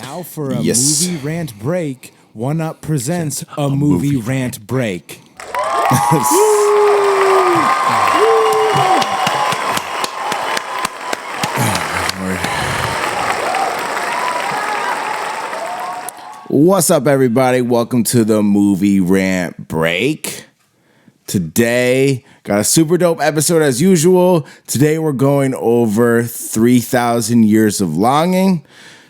Now for a movie rant break, One Up presents a movie rant break. What's up, everybody? Welcome to the movie rant break. Today, got a super dope episode as usual. Today, we're going over 3,000 Years of Longing.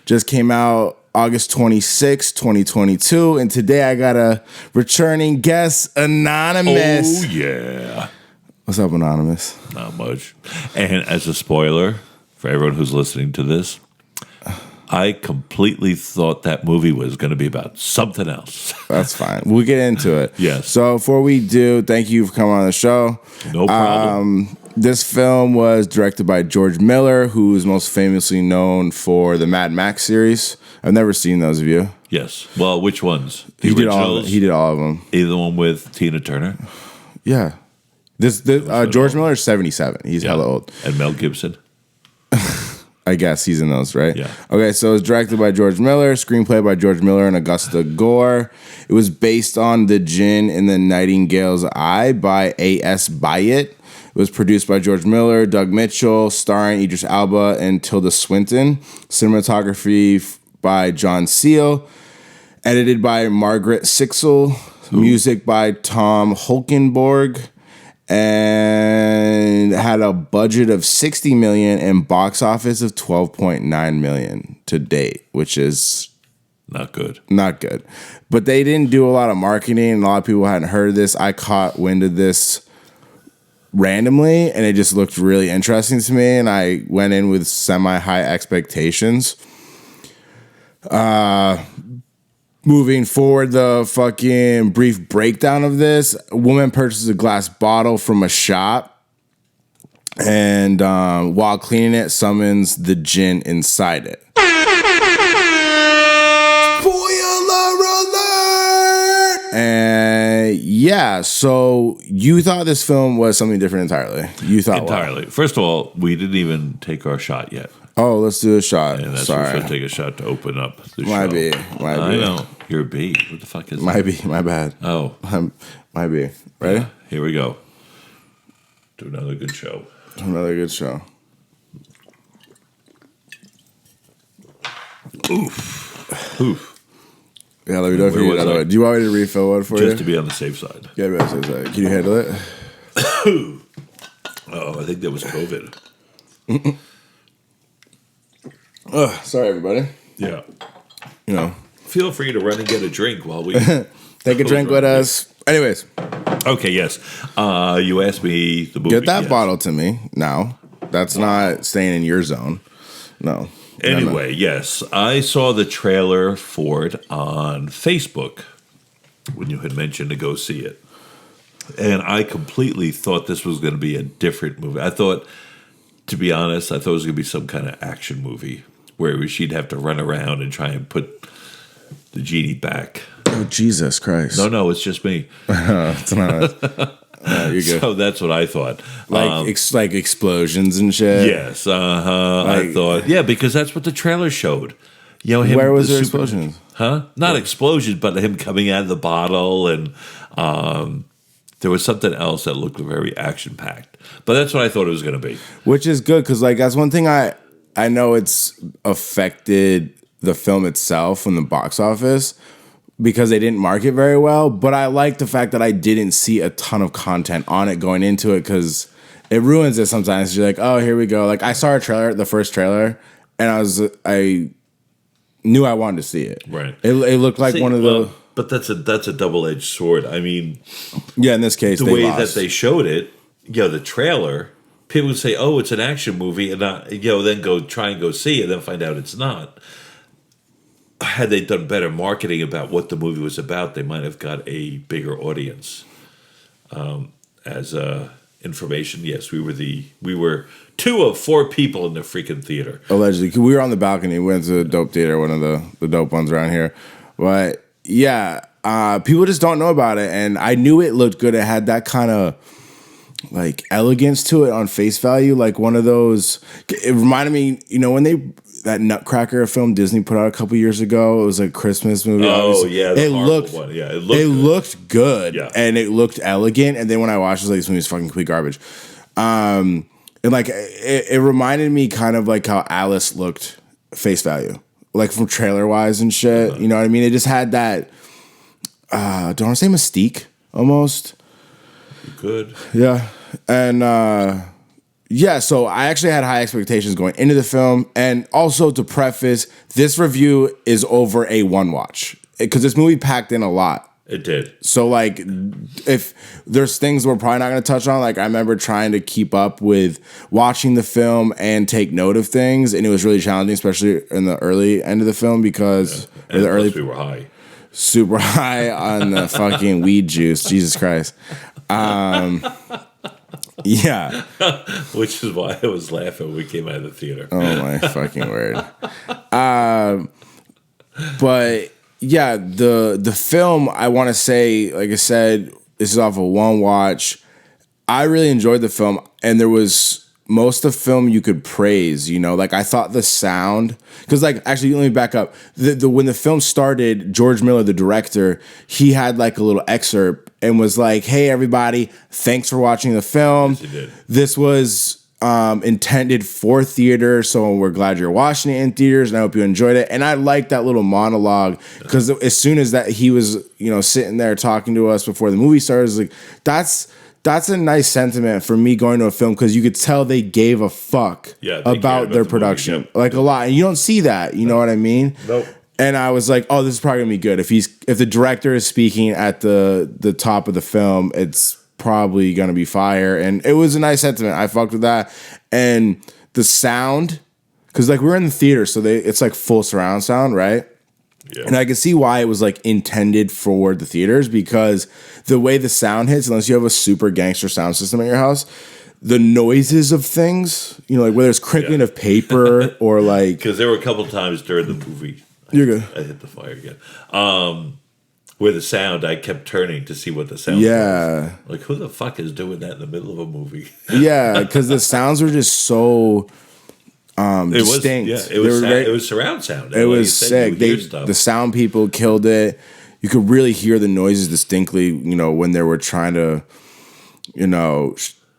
Just came out August 26, 2022. And today, I got a returning guest, Anonymous. Oh, yeah. What's up, Anonymous? Not much. And as a spoiler for everyone who's listening to this, I completely thought that movie was going to be about something else. That's fine. We'll get into it. Yes. So before we do, thank you for coming on the show. No problem. This film was directed by George Miller, who is most famously known for the Mad Max series. I've never seen those of you. Yes. Well, which ones? He did all of them. Either the one with Tina Turner? Yeah. George Miller is 77. He's hella old. And Mel Gibson? I guess he's in those, right? Yeah. Okay, so it's directed by George Miller, screenplay by George Miller and Augusta Gore. It was based on The Djinn in the Nightingale's Eye by A.S. Byatt. It was produced by George Miller, Doug Mitchell, starring Idris Elba and Tilda Swinton. Cinematography by John Seal. Edited by Margaret Sixel. Music by Tom Holkenborg. And had a budget of $60 million and box office of $12.9 million to date, which is not good. Not good. But they didn't do a lot of marketing, and a lot of people hadn't heard of this. I caught wind of this randomly, and it just looked really interesting to me, and I went in with semi-high expectations. Moving forward, the fucking brief breakdown of this. A woman purchases a glass bottle from a shop and while cleaning it, summons the djinn inside it. Spoiler alert! And yeah, so you thought this film was something different entirely. You thought entirely. First of all, we didn't even take our shot yet. Oh, let's do a shot. And that's Sorry. we should take a shot to open up the show. Might be. I know. You're a B. What the fuck is that? Might be. My bad. Oh. Might be. Ready? Yeah, here we go. Do another good show. Another good show. Oof. Oof. Yeah, let me know if you need another one. Do you want me to refill one for you? Just to be on the safe side. Yeah, be on the safe side. Can you handle it? Oh, I think that was COVID. Sorry, everybody. Yeah. You know. Feel free to run and get a drink while we take a drink with us. Anyways. Okay, yes. You asked me the movie. Get that bottle to me now. That's not staying in your zone. No. Anyway, yes. I saw the trailer for it on Facebook when you had mentioned to go see it. And I completely thought this was going to be a different movie. I thought, to be honest, it was going to be some kind of action movie where she'd have to run around and try and put the genie back. Oh, Jesus Christ. No, it's just me. It's not. You're good. So that's what I thought. Like explosions and shit? Yes. I thought, because that's what the trailer showed. You know, him, where was there explosions? Huh? Not explosions, but him coming out of the bottle, and there was something else that looked very action-packed. But that's what I thought it was going to be. Which is good, because that's one thing I know it's affected the film itself from the box office because they didn't market very well, but I like the fact that I didn't see a ton of content on it going into it because it ruins it sometimes. You're like, oh, here we go. Like, I saw the first trailer, and I knew I wanted to see it. Right. It looked like one of the... But that's a double-edged sword. I mean... Yeah, in this case, the way that they showed it, the trailer... People would say, "Oh, it's an action movie," and not, then go try and go see it, and then find out it's not. Had they done better marketing about what the movie was about, they might have got a bigger audience. As information, yes, we were 2 of 4 people in the freaking theater. Allegedly, we were on the balcony. We went to the dope theater, one of the dope ones around here. But yeah, people just don't know about it, and I knew it looked good. It had that kind of like elegance to it on face value, like one of those. It reminded me, when they that Nutcracker film Disney put out a couple years ago. It was a Christmas movie. Oh obviously. yeah, it looked one. Yeah, it looked good, Yeah. and it looked elegant. And then when I watched it, I was like, this movie's fucking complete garbage. And like it reminded me kind of like how Alice looked face value, like from trailer wise and shit. You know what I mean? It just had that. Don't I want to say mystique almost? Good. Yeah, and. Yeah, so I actually had high expectations going into the film. And also to preface, this review is over a one watch because this movie packed in a lot. It did. So, like, if there's things we're probably not going to touch on, like, I remember trying to keep up with watching the film and take note of things. And it was really challenging, especially in the early end of the film because And the early we were high. Super high on the fucking weed juice. Jesus Christ. Yeah. Which is why I was laughing when we came out of the theater. Oh my fucking word. But yeah, the film, I want to say, like I said, this is off of one watch. I really enjoyed the film, and there was most of the film you could praise, you know, like I thought the sound, because like actually let me back up. The when the film started, George Miller, the director, he had like a little excerpt and was like, "Hey everybody, thanks for watching the film. Yes, he did. This was intended for theater, so we're glad you're watching it in theaters, and I hope you enjoyed it." And I liked that little monologue because as soon as that he was, you know, sitting there talking to us before the movie started, I was like, that's a nice sentiment for me going to a film because you could tell they gave a fuck about their production, movie, like a lot, and you don't see that. You know what I mean? Nope. And I was like, oh, this is probably gonna be good. If the director is speaking at the top of the film, it's probably gonna be fire. And it was a nice sentiment. I fucked with that, and the sound, because like we're in the theater, so it's like full surround sound, right? Yeah. And I can see why it was like intended for the theaters because the way the sound hits, unless you have a super gangster sound system at your house, the noises of things, you know, like whether it's crinkling of paper or like. Because there were a couple times during the movie. You're good. I hit the fire again. Where the sound, I kept turning to see what the sound was. Like, who the fuck is doing that in the middle of a movie? Yeah, because the sounds were just so. Distinct. It was surround sound. It was sick. The sound people killed it. You could really hear the noises distinctly, you know, when they were trying to, you know,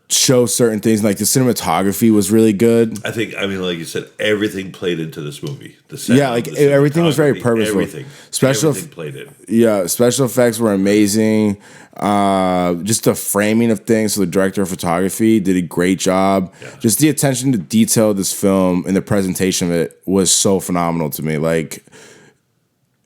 show certain things. Like the cinematography was really good. I mean, like you said, everything played into this movie. The sound, yeah, like everything was very purposeful. Everything played in. Yeah, special effects were amazing. Just the framing of things. So the director of photography did a great job. Yeah. Just the attention to detail of this film and the presentation of it was so phenomenal to me. Like,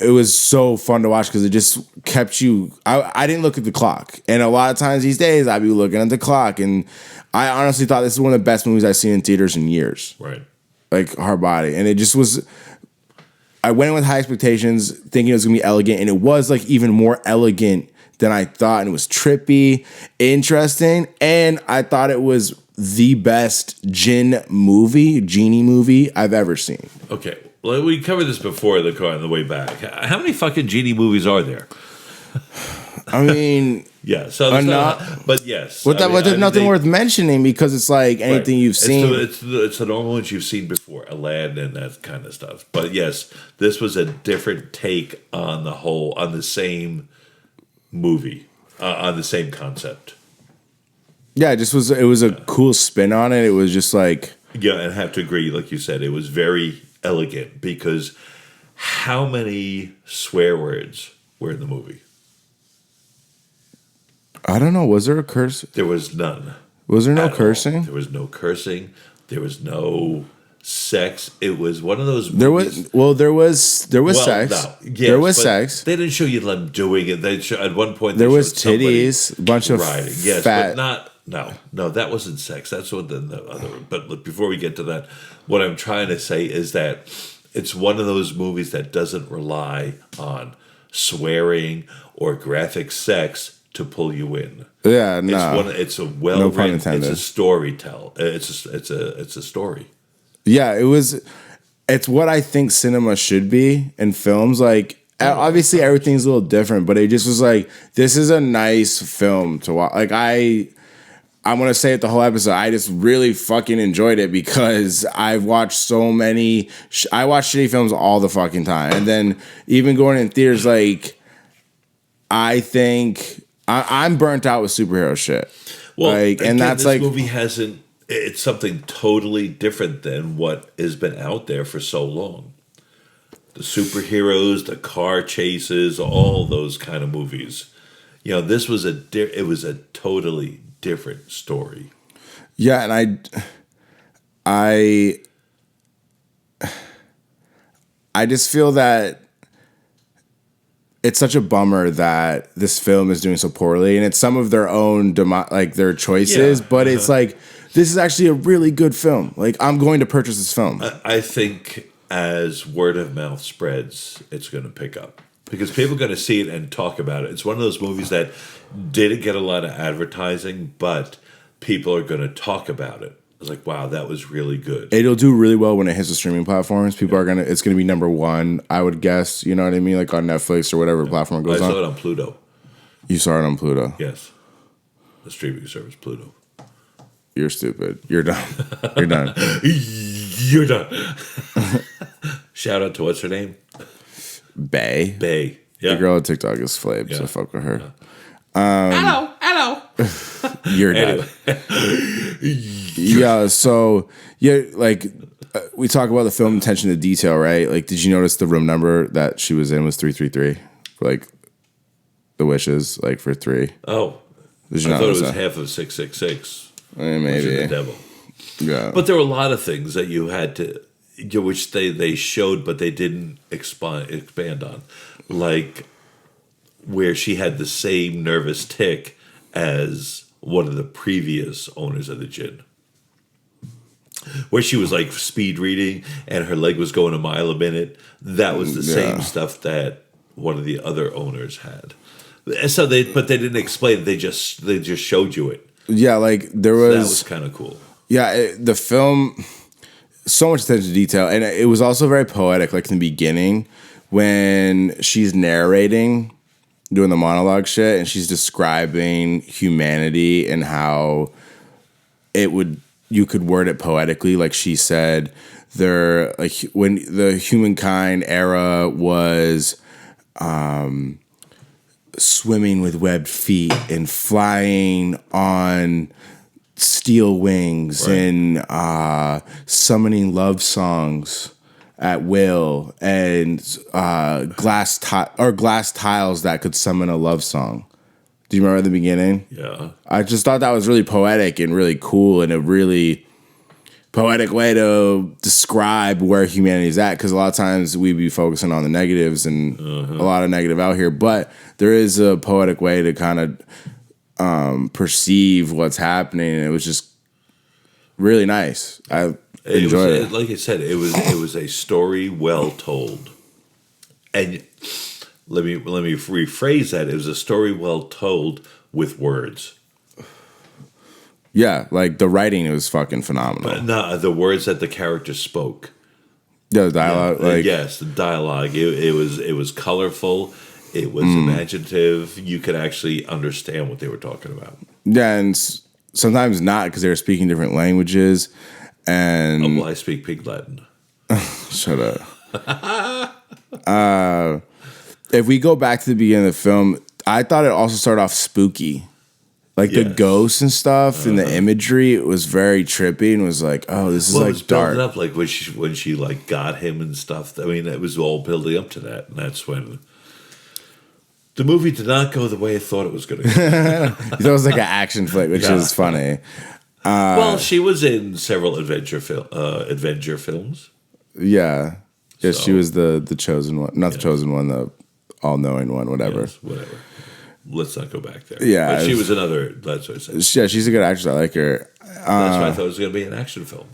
it was so fun to watch because it just kept you. I didn't look at the clock, and a lot of times these days I'd be looking at the clock, and I honestly thought this is one of the best movies I've seen in theaters in years. Right, like Hard Body, and it just was. I went in with high expectations, thinking it was gonna be elegant, and it was like even more elegant than I thought, and it was trippy, interesting, and I thought it was the best genie movie I've ever seen. Okay. Well, we covered this before on the way back. How many fucking genie movies are there? I mean, yeah. So enough, but yes, but there's nothing worth mentioning because it's like anything you've seen. It's the normal ones you've seen before, Aladdin and that kind of stuff. But yes, this was a different take on the same movie, on the same concept. Yeah, it was a cool spin on it. It was just like, yeah, and I have to agree, like you said, it was very elegant because how many swear words were in the movie? I don't know. Was there a curse? There was none. Was there no cursing? There was no cursing. There was no sex. It was one of those movies. There was sex. No. Yes, there was sex. They didn't show you them doing it. At one point there was titties, a bunch of riding. Yes, fat. But not. No, that wasn't sex. That's what the other. But before we get to that, what I'm trying to say is that it's one of those movies that doesn't rely on swearing or graphic sex to pull you in. Yeah, no. It's a well written. It's a storytell. It's a story. Yeah, it was. It's what I think cinema should be in films. Like, obviously everything's a little different, but it just was like, this is a nice film to watch. Like, I'm going to say it the whole episode. I just really fucking enjoyed it because I've watched so many. I watch shitty films all the fucking time. And then even going in theaters, like, I think I'm burnt out with superhero shit. Well, like, again, and that's this like. movie hasn't. It's something totally different than what has been out there for so long. The superheroes, the car chases, all those kind of movies. You know, this was it was a totally different story. Yeah, and I just feel that it's such a bummer that this film is doing so poorly, and it's some of their own like their choices, but it's like this is actually a really good film. Like, I'm going to purchase this film. I think as word of mouth spreads, it's going to pick up because people are going to see it and talk about it. It's one of those movies that didn't get a lot of advertising, but people are going to talk about it. It's like, wow, that was really good. It'll do really well when it hits the streaming platforms. People are it's gonna be number one, I would guess. You know what I mean? Like on Netflix or whatever platform it goes on. I saw it on Pluto. You saw it on Pluto? Yes. The streaming service, Pluto. You're stupid. You're done. You're done. You're done. Shout out to what's her name? Bay. Yeah. The girl on TikTok is flamed, so fuck with her. Hello. You're done. Yeah, so, yeah, like, we talk about the film attention to detail, right? Like, did you notice the room number that she was in was 333? Like, the wishes, like, for 3. Oh. Did you I thought it was that? half of 666. Maybe. Which is the devil. Yeah. But there were a lot of things that you had to, which they showed, but they didn't expand on. Like, where she had the same nervous tick as one of the previous owners of the gin. Where she was like speed reading and her leg was going a mile a minute. That was the same stuff that one of the other owners had. So they didn't explain it. They just showed you it. Yeah, like there was. That was kind of cool. Yeah, the film, so much attention to detail, and it was also very poetic. Like in the beginning, when she's narrating, doing the monologue shit, and she's describing humanity and how you could word it poetically. Like she said, when the humankind era was swimming with webbed feet and flying on steel wings, right, and summoning love songs at will, and glass tiles that could summon a love song. Do you remember at the beginning? Yeah. I just thought that was really poetic and really cool, and a really poetic way to describe where humanity is at, because a lot of times we be focusing on the negatives and a lot of negative out here, but there is a poetic way to kind of perceive what's happening, and it was just really nice. I enjoyed it. Like I said, it was a story well told. And let me rephrase that. It was a story well told with words. Yeah, like the writing was fucking phenomenal. But no, the words that the characters spoke. Yeah, the dialogue. Yeah, yes, the dialogue. It was colorful. It was imaginative. You could actually understand what they were talking about. Yeah, and sometimes not, because they were speaking different languages. And well, I speak Pig Latin. Shut up. If we go back to the beginning of the film, I thought it also started off spooky. Like the ghosts and stuff and the imagery, it was very trippy and was like, oh, this is like dark. It was up like when she like got him and stuff. I mean, it was all building up to that, and that's when the movie did not go the way I thought it was going to go. It was like an action flick, which is funny. Well, she was in several adventure films. Yeah. Yeah, so, she was the chosen one. Not the chosen one, the all-knowing one, whatever. Yes, whatever. Let's not go back there. Yeah. But she was another, that's what I said. Yeah, she's a good actress. I like her. That's why I thought it was going to be an action film.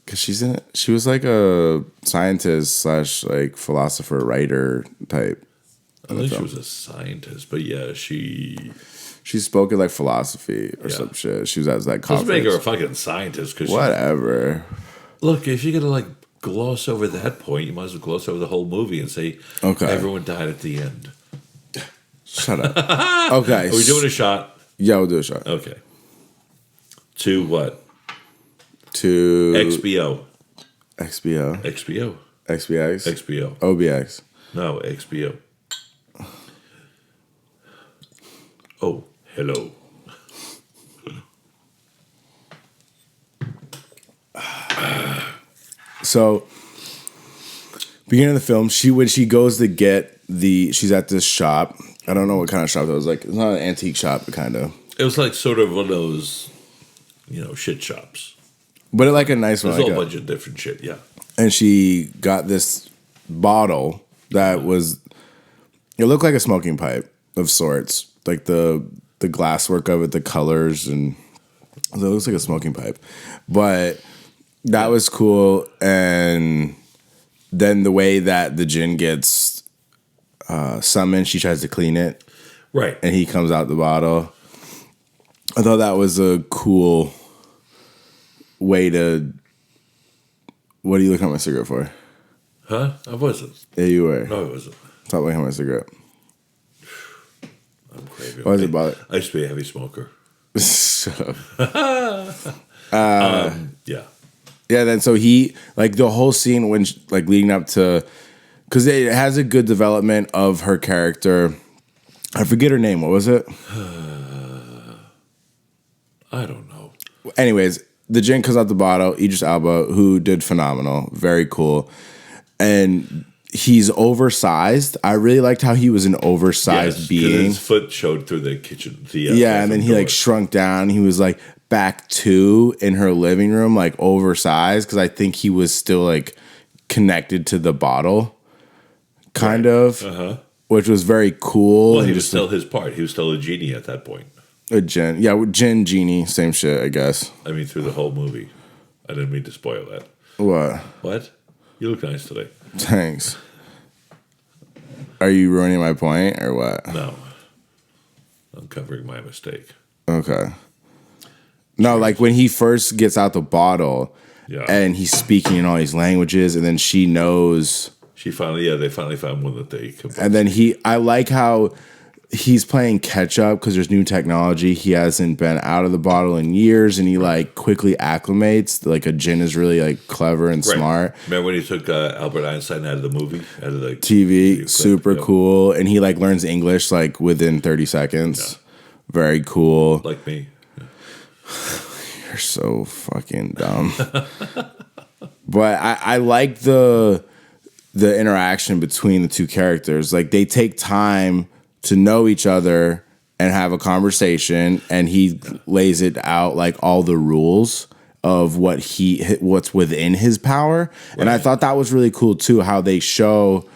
Because she was like a scientist / like philosopher, writer type. I think she was a scientist, but yeah, she spoke in like philosophy or some shit. She was at that conference. Doesn't make her a fucking scientist. Cause whatever. Look, if you're going to like gloss over that point, you might as well gloss over the whole movie and say, okay, everyone died at the end. Shut up. Okay. Are we doing a shot? Yeah, we'll do a shot. Okay. To what? To XBO. XBO. XBO. XBX. XBO. OBX. No, XBO. Oh, hello. So, beginning of the film, when she goes to get she's at this shop. I don't know what kind of shop that was. Like, it's not an antique shop, but kind of. It was like sort of one of those, shit shops. But like a nice one. There's Like a whole bunch of different shit, yeah. And she got this bottle that was, it looked like a smoking pipe of sorts. Like the glasswork of it, the colors, and it looks like a smoking pipe. But that was cool. And then the way that the djinn gets summoned, she tries to clean it. Right. And he comes out the bottle. I thought that was a cool way to... What are you looking at my cigarette for? Huh? I wasn't. Yeah, you were. No, I wasn't. Stop looking at my cigarette. I'm craving. Why is it bother? I used to be a heavy smoker. Shut up. Yeah. Yeah, then so he, like the whole scene when, like leading up to, because it has a good development of her character. I forget her name. What was it? I don't know. Anyways, the djinn comes out the bottle. Idris Elba, who did phenomenal. Very cool. And he's oversized. I really liked how he was an oversized being. His foot showed through the kitchen. Yeah, and then he like shrunk down. He was like back two in her living room, like oversized, because I think he was still like connected to the bottle, kind of, which was very cool. Well, he was still his part. He was still a genie at that point. A djinn, yeah, djinn, genie, same shit, I guess. I mean, through the whole movie. I didn't mean to spoil that. What? You look nice today. Thanks. Are you ruining my point or what? No. I'm covering my mistake. Okay. No, like when he first gets out the bottle and he's speaking in all these languages, and then she knows. They finally found one that they could. And then I like how he's playing catch up because there's new technology. He hasn't been out of the bottle in years, and he like quickly acclimates. Like a djinn is really like clever and smart. Remember when he took Albert Einstein out of the movie, out of the TV? Super cool, and he like learns English like within 30 seconds. Yeah. Very cool. Like me. Yeah. You're so fucking dumb. But I like the interaction between the two characters. Like they take time to know each other and have a conversation, and he lays it out like all the rules of what's within his power. Right. And I thought that was really cool too, how they show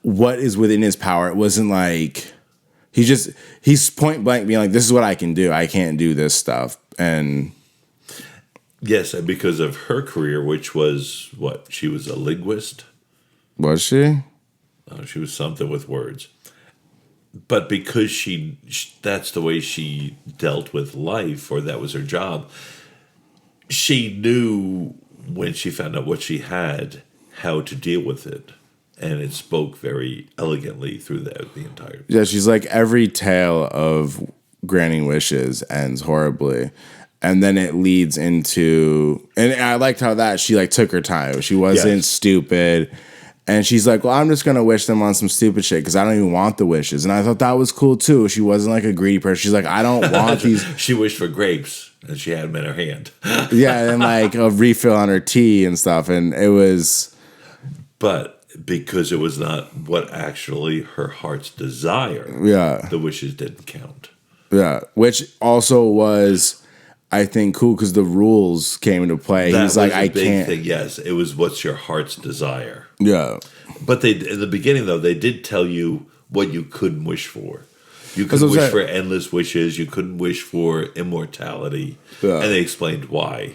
what is within his power. It wasn't like he's point blank being like, this is what I can do. I can't do this stuff. And yes, and because of her career, which was what? She was a linguist. Was she? She was something with words. But because that's the way she dealt with life, or that was her job, she knew when she found out what she had, how to deal with it. And it spoke very elegantly through the entire. Yeah, she's like, every tale of granting wishes ends horribly. And then it leads into, and I liked how that she like took her time. She wasn't stupid. And she's like, well, I'm just going to wish them on some stupid shit because I don't even want the wishes. And I thought that was cool, too. She wasn't like a greedy person. She's like, I don't want these. She wished for grapes, and she had them in her hand. Yeah, and like a refill on her tea and stuff. And it was. But because it was not what actually her heart's desire, the wishes didn't count. Yeah, which also was, I think, cool because the rules came into play. He's like, I can't. Thing. Yes, it was what's your heart's desire. Yeah. But in the beginning, though, they did tell you what you couldn't wish for. You couldn't wish for endless wishes. You couldn't wish for immortality. Yeah. And they explained why,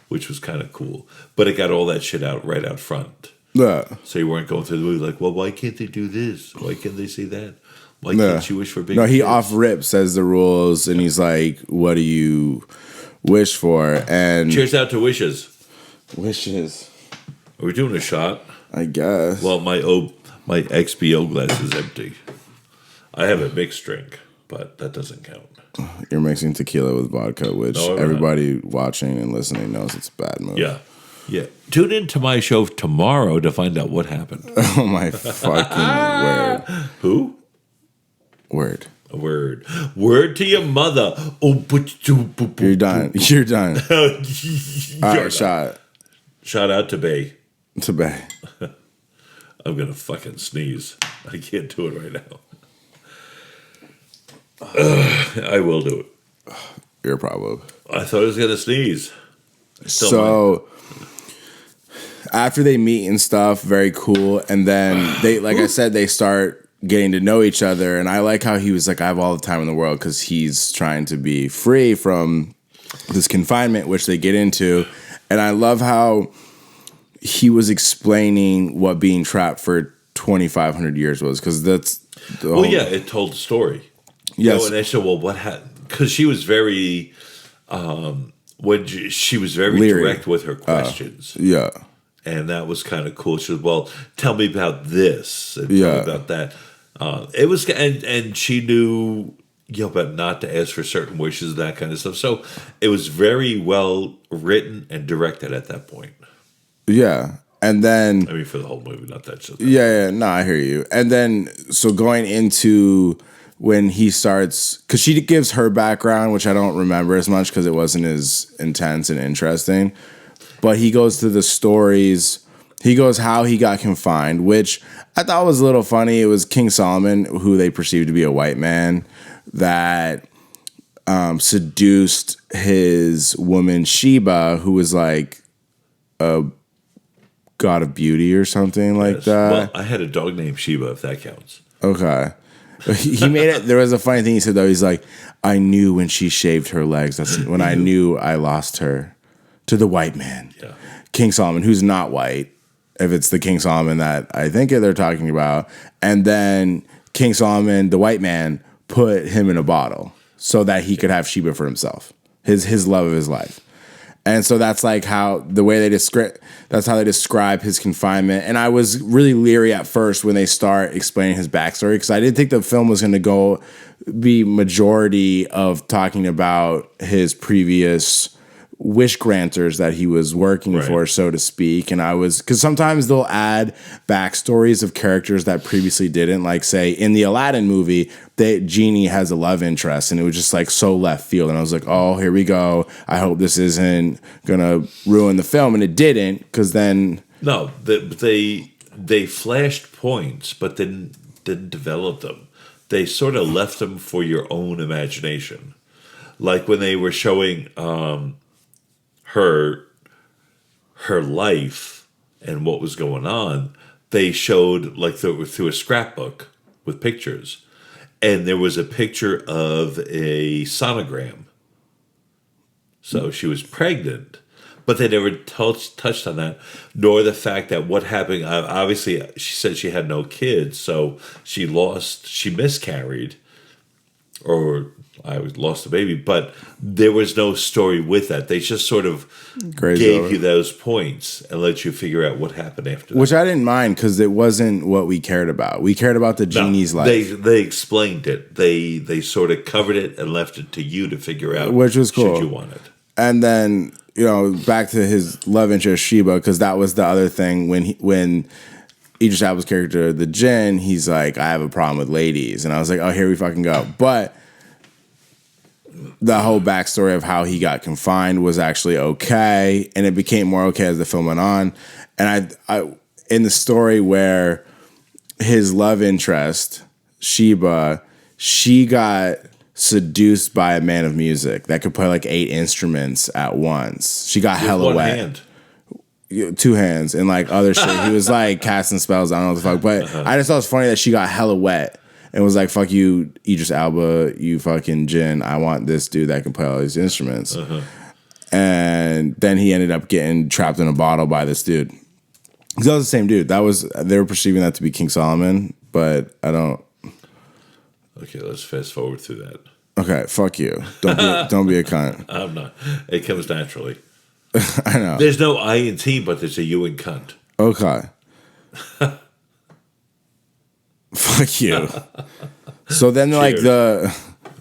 which was kind of cool. But it got all that shit out right out front. Yeah. So you weren't going through the movie like, well, why can't they do this? Why can't they say that? Why can't you wish for big he kids? off rip says the rules, and he's like, what do you wish for? And cheers out to wishes. Wishes. Are we doing a shot? I guess. Well, my XBO glass is empty. I have a mixed drink, but that doesn't count. You're mixing tequila with vodka, which No, I'm not. everybody watching and listening knows it's a bad move. Yeah. Yeah. Tune in to my show tomorrow to find out what happened. Oh my fucking word. Who? Word. A word. Word to your mother. Oh, You're done. You're done. All right, shot. Shout out to Bay. To Bay. I'm going to fucking sneeze. I can't do it right now. I will do it. You're a problem. I thought I was going to sneeze. So after they meet and stuff, very cool. And then they, like I said, they start getting to know each other. And I like how he was like, I have all the time in the world because he's trying to be free from this confinement, which they get into. And I love how he was explaining what being trapped for 2,500 years was, because that's the Well, yeah, it told the story. Yes. You know, and I said, well, what happened? Because she was very, she was very Leery. direct with her questions. Yeah. And that was kind of cool. She was, well, tell me about this and tell Yeah. me about that. It was, and she knew, you know, but not to ask for certain wishes and that kind of stuff. So it was very well written and directed at that point. Yeah. And then, I mean, for the whole movie, not that just. yeah, no, I hear you. And then, so going into when he starts, because she gives her background, which I don't remember as much because it wasn't as intense and interesting. But he goes to the stories. He goes how he got confined, which I thought was a little funny. It was King Solomon, who they perceived to be a white man, that seduced his woman Sheba, who was like a god of beauty or something like that. Well, I had a dog named Sheba, if that counts. Okay. He made it. There was a funny thing he said, though. He's like, I knew when she shaved her legs. That's when I knew I lost her to the white man. Yeah. King Solomon, who's not white, if it's the King Solomon that I think they're talking about. And then King Solomon, the white man, put him in a bottle so that he could have Sheba for himself, his love of his life. And so that's like how the way they that's how they describe his confinement. And I was really leery at first when they start explaining his backstory, because I didn't think the film was going to be majority of talking about his previous wish granters that he was working for, so to speak. And I was, because sometimes they'll add backstories of characters that previously didn't, like say in the Aladdin movie, Genie has a love interest, and it was just like so left field. And I was like, oh, here we go. I hope this isn't gonna ruin the film. And it didn't, because then No, they flashed points, but then didn't develop them. They sort of left them for your own imagination. Like when they were showing her life and what was going on, they showed like through a scrapbook with pictures, and there was a picture of a sonogram. So she was pregnant, but they never touched on that, nor the fact that what happened. Obviously, she said she had no kids, so she miscarried, or I lost the baby, but there was no story with that. They just sort of gave you those points and let you figure out what happened after that. Which I didn't mind, because it wasn't what we cared about. We cared about the genie's life. They explained it. They sort of covered it and left it to you to figure out, which was cool. Should you want it? And then, you know, back to his love interest Sheba, because that was the other thing when Idris Elba's character, the Jinn, he's like, I have a problem with ladies, and I was like, oh, here we fucking go. But the whole backstory of how he got confined was actually okay, and it became more okay as the film went on. And I in the story where his love interest Sheba, she got seduced by a man of music that could play like 8 instruments at once. She got hella one wet. hand. 2 hands and like other shit. He was like casting spells. I don't know what the fuck, but I just thought it was funny that she got hella wet and was like, "Fuck you, Idris Elba, you fucking Jinn. I want this dude that can play all these instruments." And then he ended up getting trapped in a bottle by this dude. Because that was the same dude. They were perceiving that to be King Solomon, but I don't. Okay, let's fast forward through that. Okay, fuck you. Don't be a cunt. I'm not. It comes naturally. I know. There's no I in team, but there's a you in cunt. Okay. Fuck you. So then, like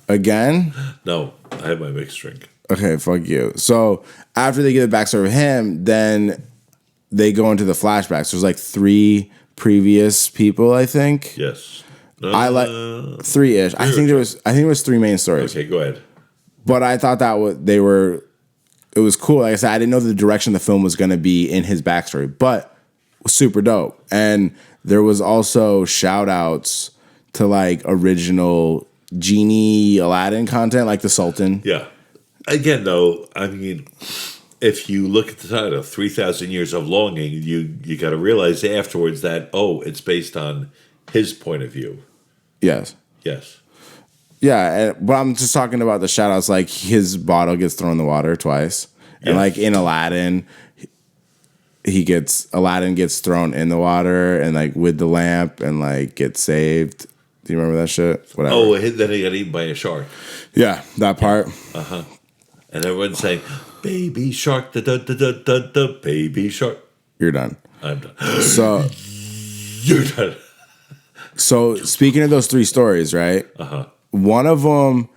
again. No, I have my mixed drink. Okay, fuck you. So after they get the backstory of him, then they go into the flashbacks. There's like 3 previous people, I think. Yes. I like 3-ish. I think it was 3 main stories. Okay, go ahead. But I thought it was cool. Like I said, I didn't know the direction the film was going to be in his backstory, but it was super dope. And there was also shout outs to like original Genie Aladdin content, like the Sultan. Yeah. Again, though, I mean, if you look at the title, 3,000 Years of Longing, you got to realize afterwards that, it's based on his point of view. Yes. Yes. Yeah, but I'm just talking about the shout outs, like his bottle gets thrown in the water twice. And like in Aladdin, Aladdin gets thrown in the water and like with the lamp and like gets saved. Do you remember that shit? Whatever. Oh, then he got eaten by a shark. Yeah, that part. Uh-huh. And everyone's saying, baby shark, da baby shark. You're done. I'm done. So You're done. So speaking of those 3 stories, right? Uh-huh. One of them,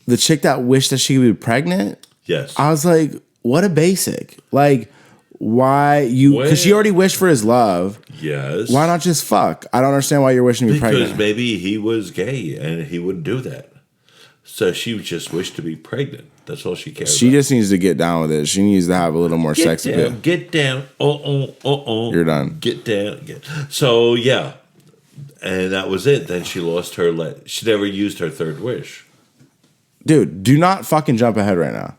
the chick that wished that she could be pregnant. Yes. I was like, what a basic. Like, why you? Because she already wished for his love. Yes. Why not just fuck? I don't understand why you're wishing to be pregnant. Because maybe he was gay and he wouldn't do that. So she just wished to be pregnant. That's all she cares. She just needs to get down with it. She needs to have a little more sex appeal. Get down. You're done. Get down. So, yeah. And that was it. Then she lost her. She never used her 3rd wish. Dude, do not fucking jump ahead right now.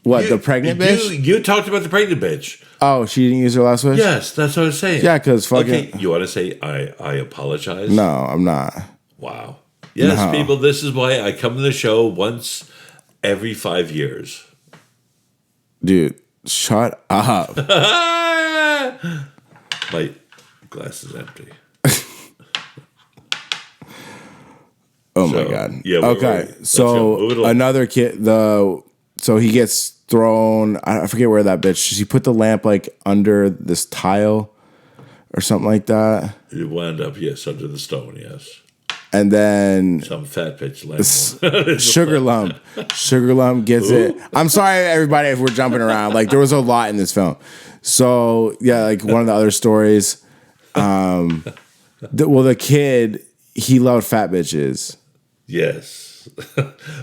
What, the pregnant bitch? You talked about the pregnant bitch. Oh, she didn't use her last wish? Yes, that's what I was saying. Yeah, because fucking... Okay, you want to say I apologize? No, I'm not. Wow. Yes, No. people, this is why I come to the show once every 5 years. Dude, shut up. My glass is empty. Oh my god. Yeah. Okay. So another kid. So he gets thrown. I forget where that bitch. She put the lamp like under this tile, or something like that. It wound up under the stone. Yes. And then some fat bitch lamp. Sugar Lump gets it. I'm sorry, everybody, if we're jumping around. Like there was a lot in this film. So yeah, like one of the other stories. The kid, he loved fat bitches. Yes.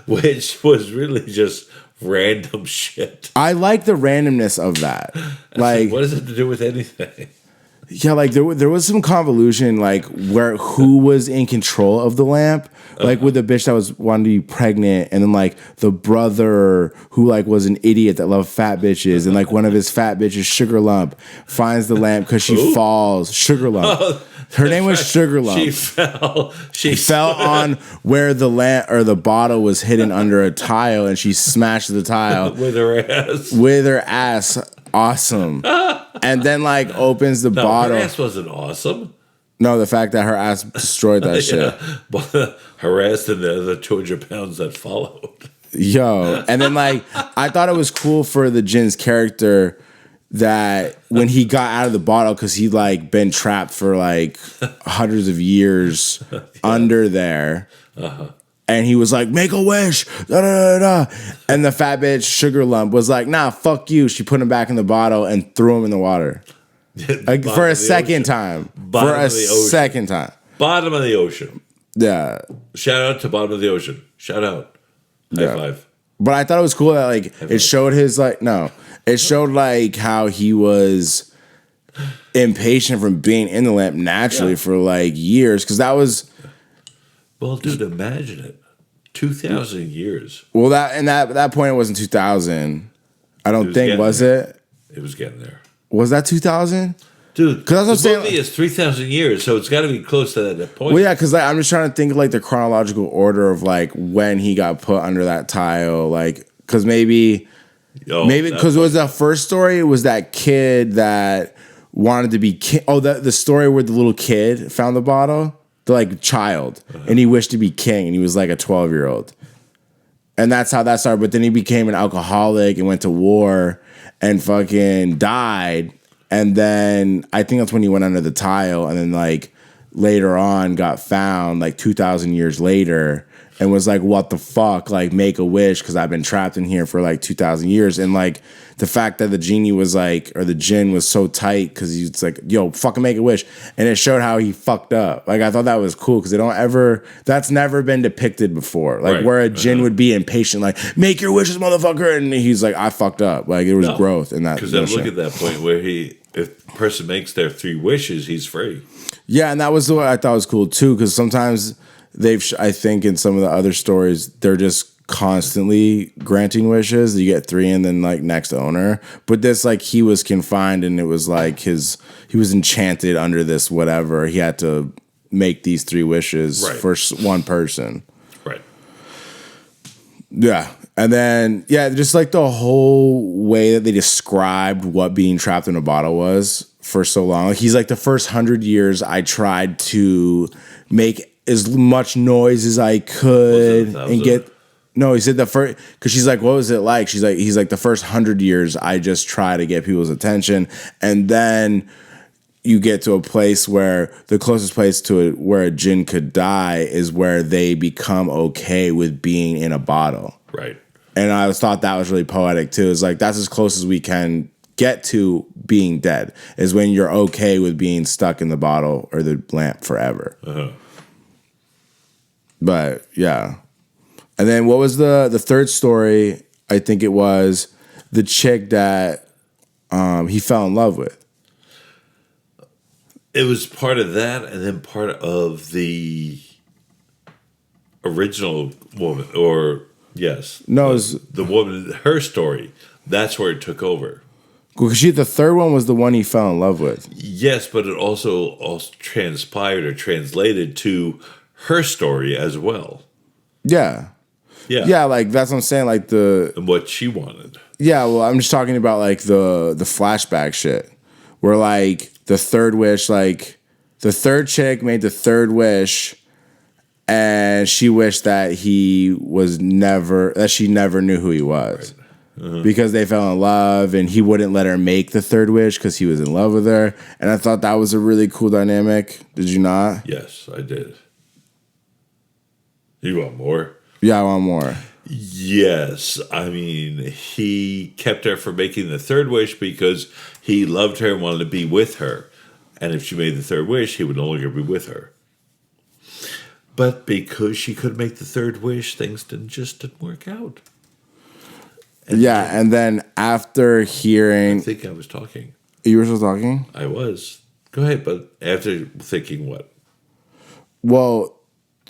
Which was really just random shit. I like the randomness of that. Like, what does it to do with anything? Yeah, like there was some convolution, like who was in control of the lamp, like with the bitch that was wanting to be pregnant, and then like the brother who like was an idiot that loved fat bitches, and like one of his fat bitches, Sugar Lump, finds the lamp because she falls. Sugar Lump. Her name was Sugar Lump. She fell on where the lamp or the bottle was hidden under a tile, and she smashed the tile with her ass. With her ass. Awesome. And then like opens the bottle. Her ass wasn't awesome. No, the fact that her ass destroyed that shit. But her ass and the other 200 pounds that followed. Yo. And then like I thought it was cool for the Jin's character that when he got out of the bottle, because he'd like been trapped for like hundreds of years under there. And he was like, make a wish. Da, da, da, da. And the fat bitch, Sugar Lump, was like, nah, fuck you. She put him back in the bottle and threw him in the water. Like, for a second time. For a second time. Bottom of the ocean. Yeah. Shout out to bottom of the ocean. Shout out. High five. But I thought it was cool that like it showed his like it showed like how he was impatient from being in the lamp naturally for like years, because that was. Well, dude, imagine it. 2,000 years. Well, that point it wasn't 2000. I don't think, was it? It was getting there. Was that 2000? Dude, because the movie is 3,000 years, so it's got to be close to that point. Well, yeah, because like, I'm just trying to think of like the chronological order of like when he got put under that tile, like because maybe because it was the first story. It was that kid that wanted to be king. Oh, the story where the little kid found the bottle. The like child, and he wished to be king, and he was like a 12-year-old, and that's how that started. But then he became an alcoholic and went to war and fucking died, and then I think that's when he went under the tile, and then like later on got found like 2,000 years later, and was like, what the fuck? Like, make a wish because I've been trapped in here for like 2,000 years. And like the fact that the genie was like, or the jinn was so tight because he's like, yo, fucking make a wish. And it showed how he fucked up. Like, I thought that was cool because that's never been depicted before. Like, where a jinn would be impatient, like, make your wishes, motherfucker. And he's like, I fucked up. Like, there was growth in that. Because then look at that point where if a person makes their 3 wishes, he's free. Yeah, and that was what I thought was cool too, because sometimes I think in some of the other stories, they're just constantly granting wishes. You get 3 and then like next owner. But this, like, he was confined and it was like he was enchanted under this whatever. He had to make these 3 wishes for one person. Right. Yeah. And then, yeah, just like the whole way that they described what being trapped in a bottle was for so long. Like, he's like, the first 100 years I tried to make as much noise as I could and get. No, he said the first, because she's like, what was it like? He's like, the first 100 years I just try to get people's attention. And then you get to a place where the closest place to it where a jinn could die is where they become okay with being in a bottle. Right. And I thought that was really poetic too. It's like, that's as close as we can get to being dead, is when you're okay with being stuck in the bottle or the lamp forever. Uh-huh. But yeah. And then what was the third story? I think it was the chick that he fell in love with. It was part of that, and then part of the original woman, or yes, no, it was the woman. Her story. That's where it took over. Because the third one was the one he fell in love with. Yes, but it also transpired or translated to her story as well. Yeah. Yeah. Yeah, like that's what I'm saying. Like and what she wanted. Yeah, well, I'm just talking about like the flashback shit. Where like the third wish, like the third chick made the third wish and she wished that she never knew who he was. Right. Uh-huh. Because they fell in love and he wouldn't let her make the third wish because he was in love with her. And I thought that was a really cool dynamic. Did you not? Yes, I did. You want more? Yeah, I want more. Yes. I mean, he kept her from making the third wish because he loved her and wanted to be with her. And if she made the third wish, he would no longer be with her. But because she couldn't make the third wish, things didn't work out. And then after hearing... I think I was talking. You were still talking? I was. Go ahead, but after thinking what? Well,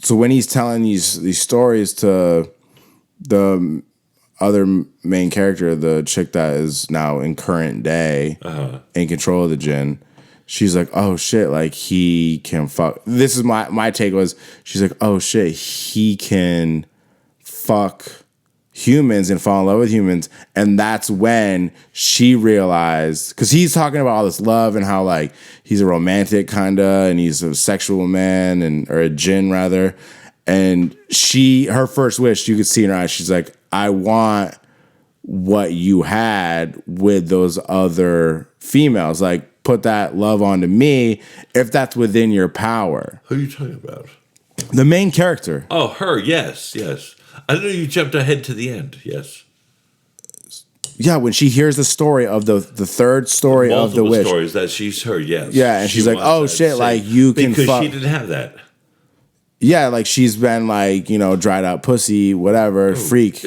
so when he's telling these stories to the other main character, the chick that is now in current day in control of the jinn, she's like, oh shit, like he can fuck. This is my take was, she's like, oh shit, he can fuck humans and fall in love with humans. And that's when she realized, because he's talking about all this love and how like he's a romantic kinda and he's a sexual man or a jinn rather. And her first wish, you could see in her eyes, she's like, I want what you had with those other females. Like, put that love onto me if that's within your power. Who are you talking about? The main character. Oh, her, yes. I know you jumped ahead to the end, yes. Yeah, when she hears the story of the third story of the wish. Stories that she's heard, yes. Yeah, and she's like, oh shit, like you can because fuck. She didn't have that. Yeah, like she's been like, dried out pussy, whatever, freak.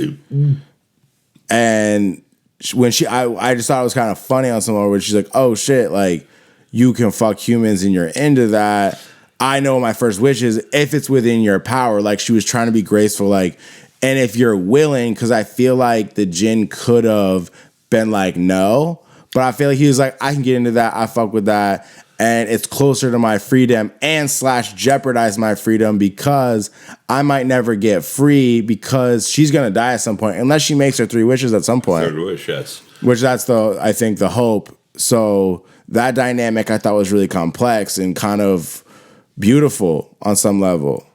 And when I just thought it was kind of funny on some level where she's like, oh shit, like you can fuck humans and you're into that. I know my first wish is if it's within your power. Like she was trying to be graceful, like, and if you're willing, because I feel like the jinn could have been like, no, but I feel like he was like, I can get into that. I fuck with that. And it's closer to my freedom and / jeopardize my freedom because I might never get free because she's going to die at some point unless she makes her 3 wishes at some point. Third wish, yes. Which that's I think the hope. So that dynamic I thought was really complex and kind of beautiful on some level.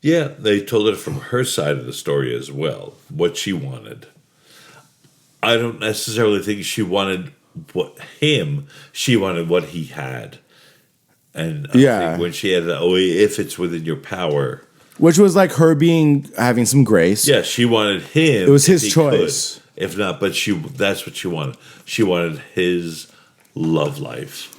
Yeah, they told it from her side of the story as well, what she wanted. I don't necessarily think she wanted she wanted what he had. And I think when she had, if it's within your power, Which was like her having some grace. Yeah, she wanted him. It was his choice. If not, but that's what she wanted. She wanted his love life.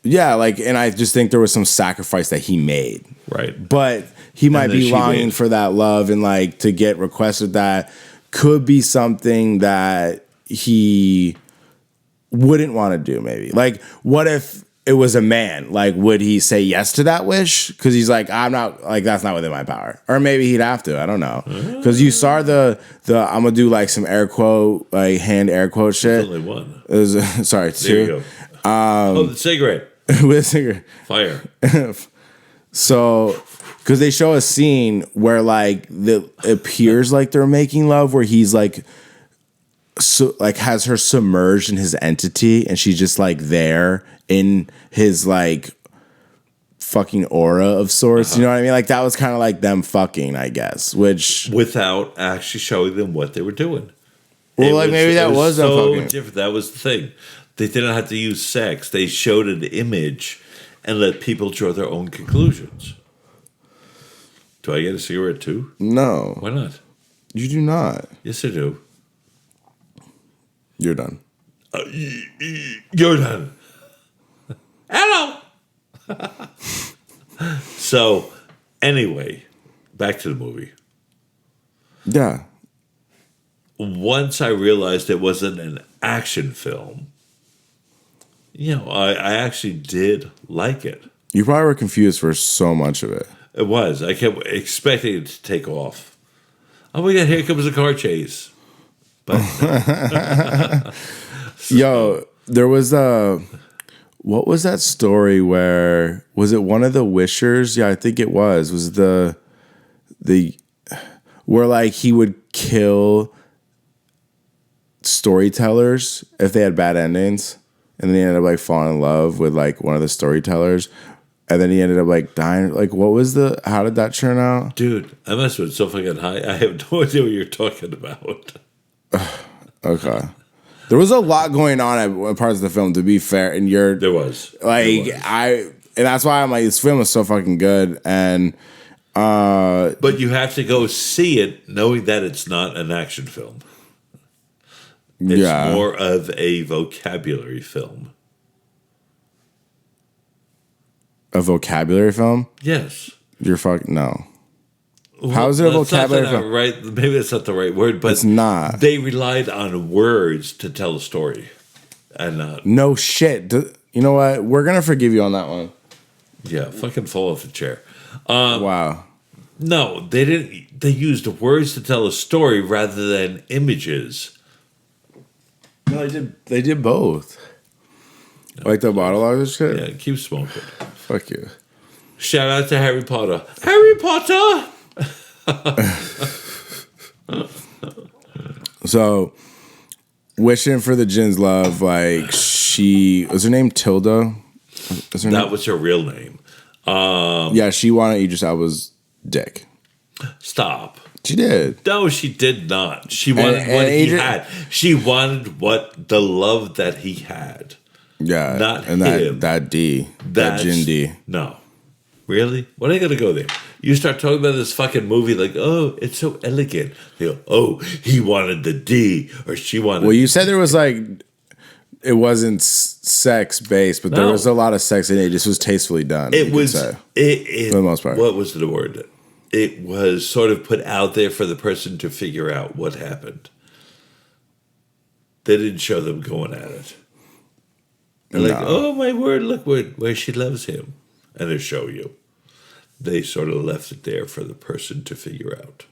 Yeah, like, and I just think there was some sacrifice that he made. Right. But he might be longing for that love, and like to get requested that could be something that he wouldn't want to do, maybe. Like, what if it was a man? Like, would he say yes to that wish? Because he's like, I'm not, like, that's not within my power. Or maybe he'd have to. I don't know. Because you saw the I'm going to do like some air quote, like hand air quote shit. There's only one. It was, sorry, There two. you go. The cigarette. With a cigarette. Fire. So, because they show a scene where like it appears like they're making love, where he's like, so like has her submerged in his entity, and she's just like there in his like fucking aura of sorts. You know what I mean? Like that was kind of like them fucking, I guess. Which without actually showing them what they were doing. Well, like maybe that was so fucking different. That was the thing. They didn't have to use sex. They showed an image and let people draw their own conclusions. Do I get a cigarette too? No. Why not? You do not. Yes, I do. You're done. You're done. Hello. So, anyway, back to the movie. Yeah. Once I realized it wasn't an action film, I actually did like it. You probably were confused for so much of it. It was. I kept expecting it to take off. Oh my God, here comes a car chase. But Yo, there was what was that story where, was it one of the Wishers? Yeah, I think it was. Was the where like he would kill storytellers if they had bad endings, and then he ended up like falling in love with like one of the storytellers, and then he ended up like dying. Like, what was how did that turn out? Dude, I must have been so fucking high. I have no idea what you're talking about. Okay. There was a lot going on at parts of the film, to be fair, and there was. and that's why I'm like, this film is so fucking good, and but you have to go see it knowing that it's not an action film. It's more of a vocabulary film. A vocabulary film? Yes. You're fucking no. Well, how is it a vocabulary film? Right? Maybe that's not the right word, but it's not. They relied on words to tell a story, and not. No shit. You know what? We're gonna forgive you on that one. Yeah, fucking fall off the chair. Wow. No, they didn't. They used words to tell a story rather than images. No, they did both. No, like the monologue shit? Yeah, keep smoking. Fuck you. Shout out to Harry Potter. Harry Potter! So, wishing for the Jin's love, like was her name Tilda? That was her real name. Yeah, she wanted Idris Elba's dick. Stop. She did. No, she did not. She wanted what he had. She wanted the love that he had. Yeah, not and him. That Jin D. No, really? What are you gonna go there? You start talking about this fucking movie like, oh, it's so elegant. They go, oh, he wanted the D, or she wanted. Well, you said there was like, it wasn't sex based, but there was a lot of sex in it. It just was tastefully done. It was for the most part. What was the word? It was sort of put out there for the person to figure out what happened. They didn't show them going at it. They're like, oh my word, look where she loves him. And they show you. They sort of left it there for the person to figure out.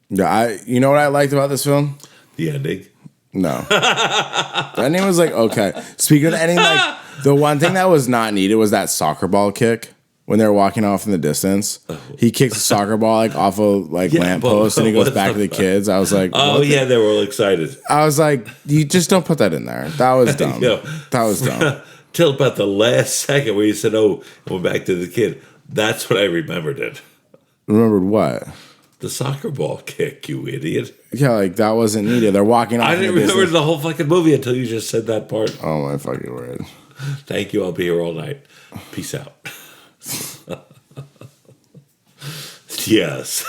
Yeah, you know what I liked about this film? The ending. No. The ending was like, okay. Speaking of the ending, like the one thing that was not needed was that soccer ball kick. When they're walking off in the distance, he kicks a soccer ball like off a lamppost, and he goes back to the kids. I was like, oh yeah, they were all excited. I was like, you just don't put that in there. That was dumb. That was dumb. Till about the last second where you said, "Oh, we're back to the kid." That's what I remembered it. Remembered what? The soccer ball kick, you idiot. Yeah, like that wasn't needed. They're walking off. I didn't remember the whole fucking movie until you just said that part. Oh my fucking word! Thank you. I'll be here all night. Peace out. Yes.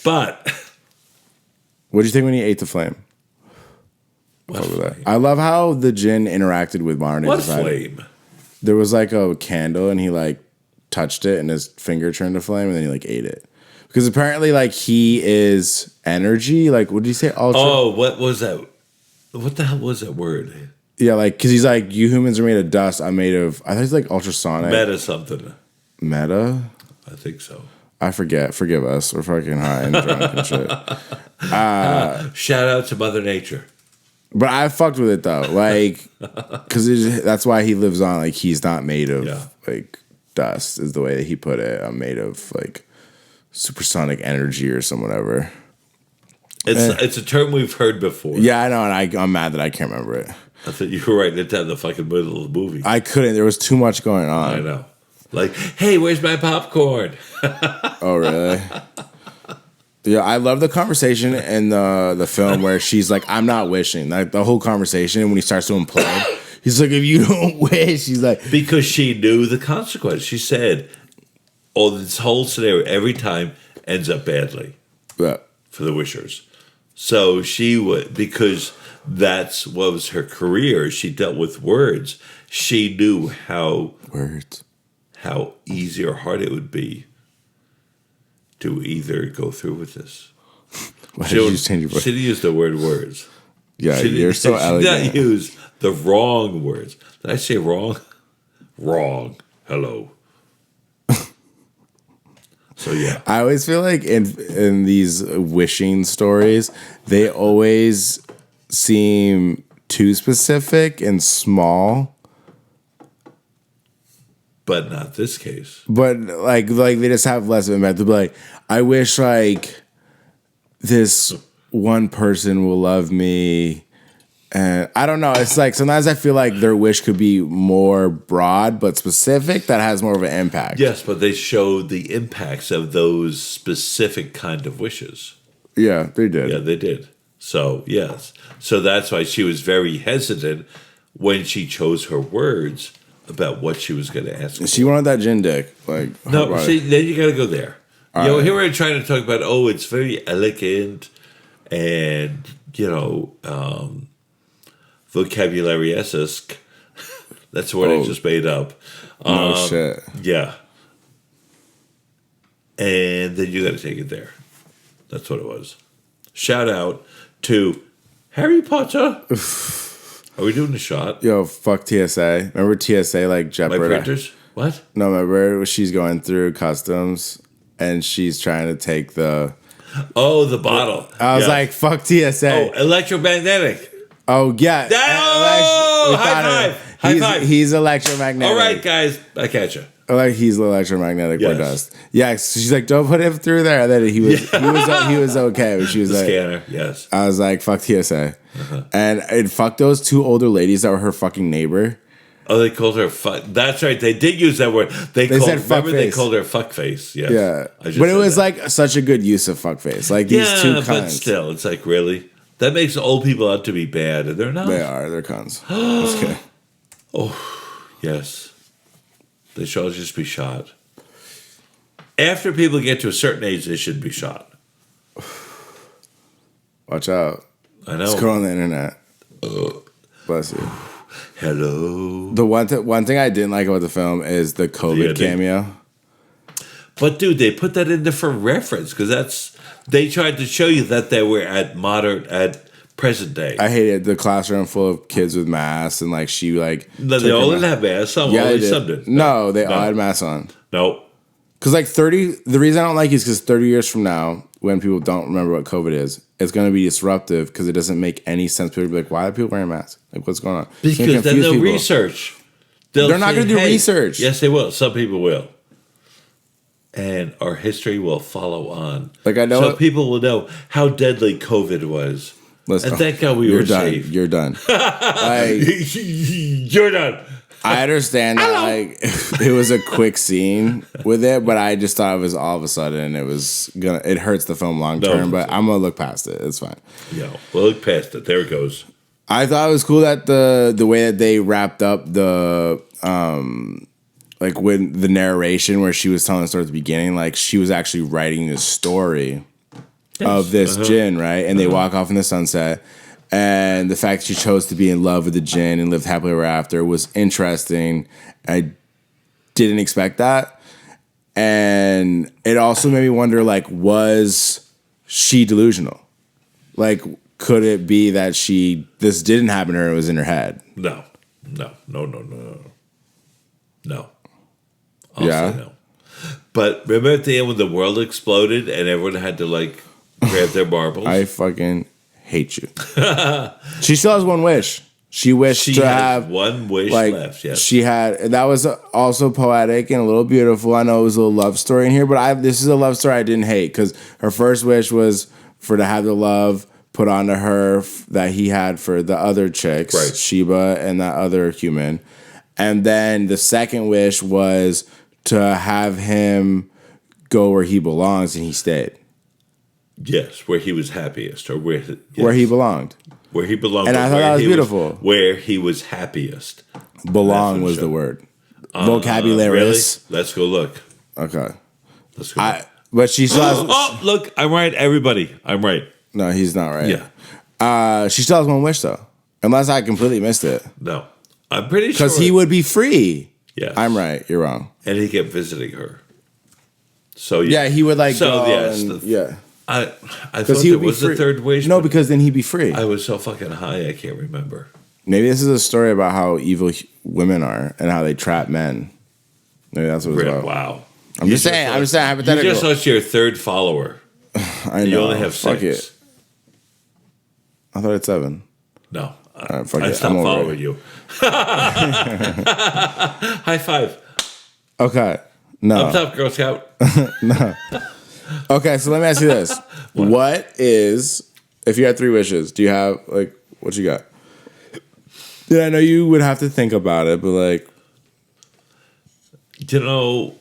But What did you think when he ate the flame? what flame? I love how the djinn interacted with modern day What society. flame? There was like a candle, and he like touched it, and his finger turned to flame, and then he like ate it. Because apparently, like, he is energy. Like, what did you say? Ultra. Oh, what was that? What the hell was that word? Yeah, like, because he's like, you humans are made of dust. I'm made of. I thought he's like ultrasonic. Meta something. Meta. I think so. I forget. Forgive us. We're fucking high and drunk and shit. Shout out to Mother Nature. But I fucked with it though, like, because that's why he lives on. Like, he's not made of like dust, is the way that he put it. I'm made of like supersonic energy or some whatever. It's a term we've heard before. Yeah, I know, and I'm mad that I can't remember it. I thought you were writing it down in the fucking middle of the movie. I couldn't. There was too much going on. I know. Like, hey, where's my popcorn? Oh, really? Yeah, I love the conversation in the film where she's like, I'm not wishing. Like, the whole conversation, when he starts to implode, he's like, if you don't wish, he's like... Because she knew the consequence. She said, oh, this whole scenario every time ends up badly Yeah. for the wishers. So she would, because that's what was her career. She dealt with words. She knew how easy or hard it would be to either go through with this. Why did you change your voice? She didn't use the word words. Yeah, you're so elegant. She did not use the wrong words. Did I say wrong? Wrong. Hello. So yeah, I always feel like in these wishing stories, they always seem too specific and small. but not this case. But like they just have less of impact. They'll be like, I wish like this one person will love me. And I don't know. It's like sometimes I feel like their wish could be more broad but specific that has more of an impact. Yes, but they showed the impacts of those specific kind of wishes. Yeah, they did. Yeah, they did. So, yes. So that's why she was very hesitant when she chose her words about what she was going to ask. She wanted that gin dick. Like, no, see, then you got to go there. All you know, right. here we're trying to talk about, oh, it's very elegant and, you know, vocabulary-esque. That's what I just made up. No shit. Yeah. And then you got to take it there. That's what it was. Shout out to Harry Potter. Are we doing a shot? Yo, fuck TSA. Remember TSA like My jeopardized? printers? What? No, remember she's going through customs and she's trying to take the. Oh, the bottle. I was Yeah. like, fuck TSA. Oh, electromagnetic. Oh yeah. Oh, We high thought five. of- High he's, five. He's electromagnetic. All right, guys. I catch you. Like he's electromagnetic Yes. or dust. Yeah, so she's like, don't put him through there. And then he was okay, but she was The like, scanner, yes. I was like, fuck TSA, and fuck those two older ladies that were her fucking neighbor. Oh, they called her fuck. That's right. They did use that word. They called, said remember they fuckface. called her fuckface. Yes. Yeah, I just but it said was that. like such a good use of fuckface. Like these two but cunts. still, it's like, really? That makes old people out to be bad, and they're not. They're cunts. Just kidding. Yes. They should just be shot. After people get to a certain age, they should be shot. Watch out. I know. Let's go on the internet. Bless you. Hello. The one thing I didn't like about the film is the COVID cameo. But dude, they put that in there for reference because they tried to show you that they were at present day. I hated the classroom full of kids with masks and like she like. No, they all didn't have masks. Some did. No, they all had masks on. No. Because like 30, the reason I don't like it is because 30 years from now, when people don't remember what COVID is, it's going to be disruptive because it doesn't make any sense. People will be like, why are people wearing masks? Like, what's going on? It's gonna Because then confuse they'll people. research. They're not going to do research. Yes, they will. Some people will. And our history will follow on. Like I know, So people will know how deadly COVID was. Listen, and thank God we were safe. You're done. Like, You're done. I understand that like it was a quick scene with it, but I just thought it was all of a sudden it hurts the film long term, but I'm gonna look past it. It's fine. Yeah, we'll look past it. There it goes. I thought it was cool that the way that they wrapped up the like when the narration where she was telling the story at the beginning, like she was actually writing the story of this djinn, right? And they walk off in the sunset. And the fact that she chose to be in love with the djinn and lived happily ever after was interesting. I didn't expect that. And it also made me wonder, like, was she delusional? Like, could it be that this didn't happen to her, it was in her head? No. I'll say no. But remember at the end when the world exploded and everyone had to, like, grab their marbles? I fucking hate you. She still has one wish. She wished to have one wish left. Yes, she had. That was also poetic and a little beautiful. I know it was a little love story in here, but this is a love story I didn't hate because her first wish was to have the love put onto her that he had for the other chicks, right. Sheba and that other human, and then the second wish was to have him go where he belongs, and he stayed. Yes, where he was happiest, or where he belonged. Where he belonged. And I thought that was beautiful. Where he was happiest. Belong was the word. Vocabulary. Really? Let's go look. Okay. Let's go look. But she still has... Oh, look, I'm right, everybody. I'm right. No, he's not right. Yeah. She still has one wish, though. Unless I completely missed it. No. I'm pretty sure. Because he would be free. Yes. I'm right. You're wrong. And he kept visiting her. So, yeah, he would, like, so, go yes, and... I thought it was the third wish. No, because then he'd be free. I was so fucking high, I can't remember. Maybe this is a story about how evil women are and how they trap men. Maybe that's what it's about. Wow. I'm just saying hypothetical. You just lost your third follower. I know. You only have 6. Fuck it. I thought it's 7. No. Right, fuck I stopped following you. High five. Okay. No. Up top, Girl Scout. No. Okay, so let me ask you this. What is, if you had 3 wishes, do you have, like, what you got? Yeah, I know you would have to think about it, but, like... You know,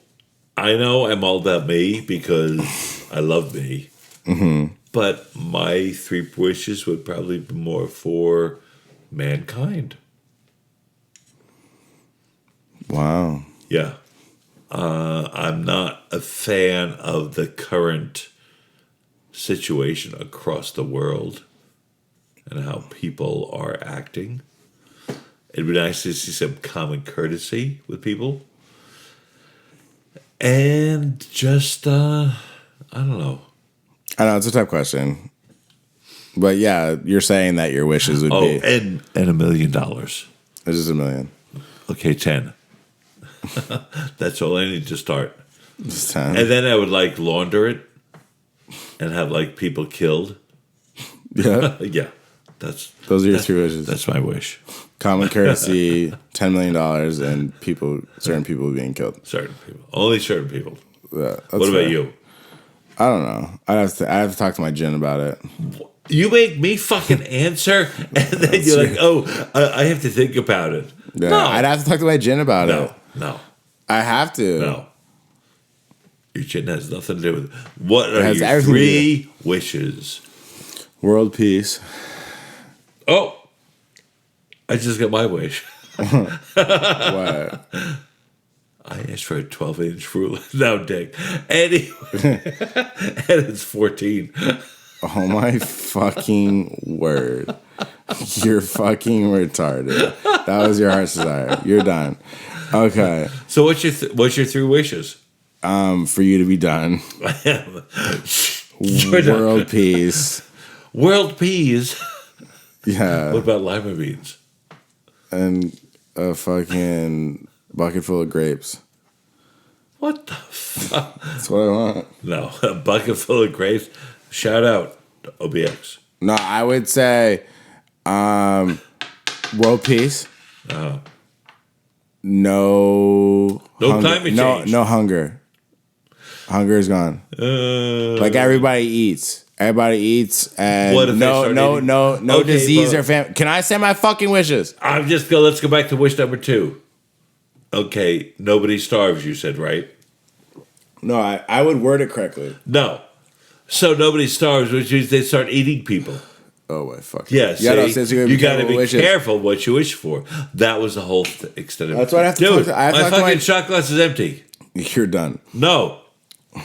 I know I'm all about me because I love me. Mm-hmm. But my 3 wishes would probably be more for mankind. Wow. Yeah. I'm not a fan of the current situation across the world and how people are acting. It'd be nice to see some common courtesy with people. And just, I don't know. I know, it's a tough question. But yeah, you're saying that your wishes would be... and $1 million. It's just $1 million. Okay, 10. That's all I need to start. Just 10. And then I would like launder it and have like people killed. Yeah? Yeah. Those are your 2 wishes. That's my wish. Common courtesy, $10 million, and certain people being killed. Certain people. Only certain people. Yeah, what about you? I don't know. I have to talk to my djinn about it. You make me fucking answer, and then you're like, "Oh, I have to think about it." Yeah, no, I'd have to talk to my djinn about it. No, I have to. No, your djinn has nothing to do with it. What are your 3 wishes? World peace. Oh, I just got my wish. What? I asked for a 12-inch ruler. No, Dick. Anyway, and it's 14. Oh my fucking word. You're fucking retarded. That was your heart's desire. You're done. Okay. So what's your 3 wishes? For you to be done. World peace. World peas. Yeah. What about lima beans? And a fucking bucket full of grapes. What the fuck? That's what I want. No, a bucket full of grapes. Shout out to OBX. No, I would say world peace. No climate change. No hunger. Hunger is gone. Like everybody eats. Everybody eats, and what if no disease or famine. Can I say my fucking wishes? Let's go back to wish number 2. Okay, nobody starves. You said right. No, I would word it correctly. No, so nobody starves, which means they start eating people. Oh, wait, fuck. Yeah, Yeah, no, see, so you got to be careful what you wish for. That was the whole extent of it. That's what I have to Dude, talk to. I have my to talk to fucking shot glass is empty. You're done. No. All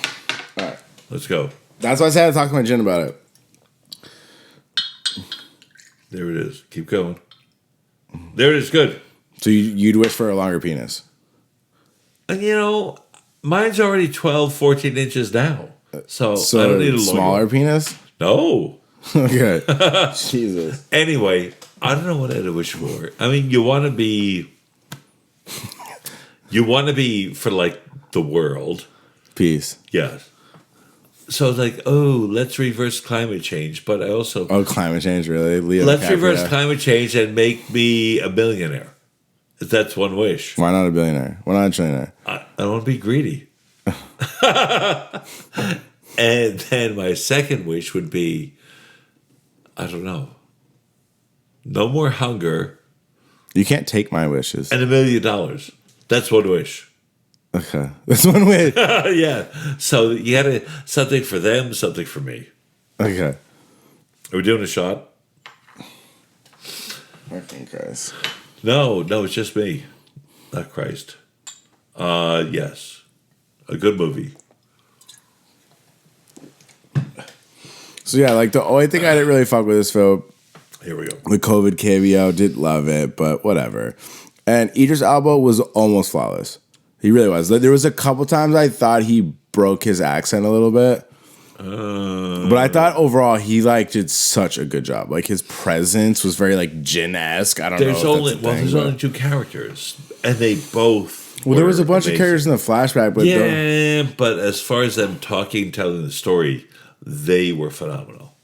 right. Let's go. That's why I said I had to talk to my gin about it. There it is. Keep going. There it is. Good. So you'd wish for a longer penis? And mine's already 12, 14 inches now. So I don't need a smaller penis? No. Okay. Jesus. Anyway, I don't know what I'd wish for. I mean, you want to be for like the world. Peace. Yeah. So it's like, let's reverse climate change. But I also... climate change, really? Let's reverse climate change and make me a millionaire. That's one wish. Why not a billionaire? Why not a trillionaire? I don't want to be greedy. And then my second wish would be, I don't know, no more hunger. You can't take my wishes. And $1 million. That's one wish. Okay. That's one wish. Yeah. So you had something for them, something for me. Okay. Are we doing a shot? Fucking Christ. No, it's just me. Not Christ. Yes. A good movie. So yeah, like the only thing I didn't really fuck with this film, Here we go. the COVID cameo, didn't love it, but whatever. And Idris Elba was almost flawless. He really was. There was a couple times I thought he broke his accent a little bit. But I thought overall he did such a good job. Like his presence was very Jin-esque. I don't know. There's only two characters, and they both. Well, there was a bunch of characters in the flashback, but but as far as them talking, telling the story, they were phenomenal.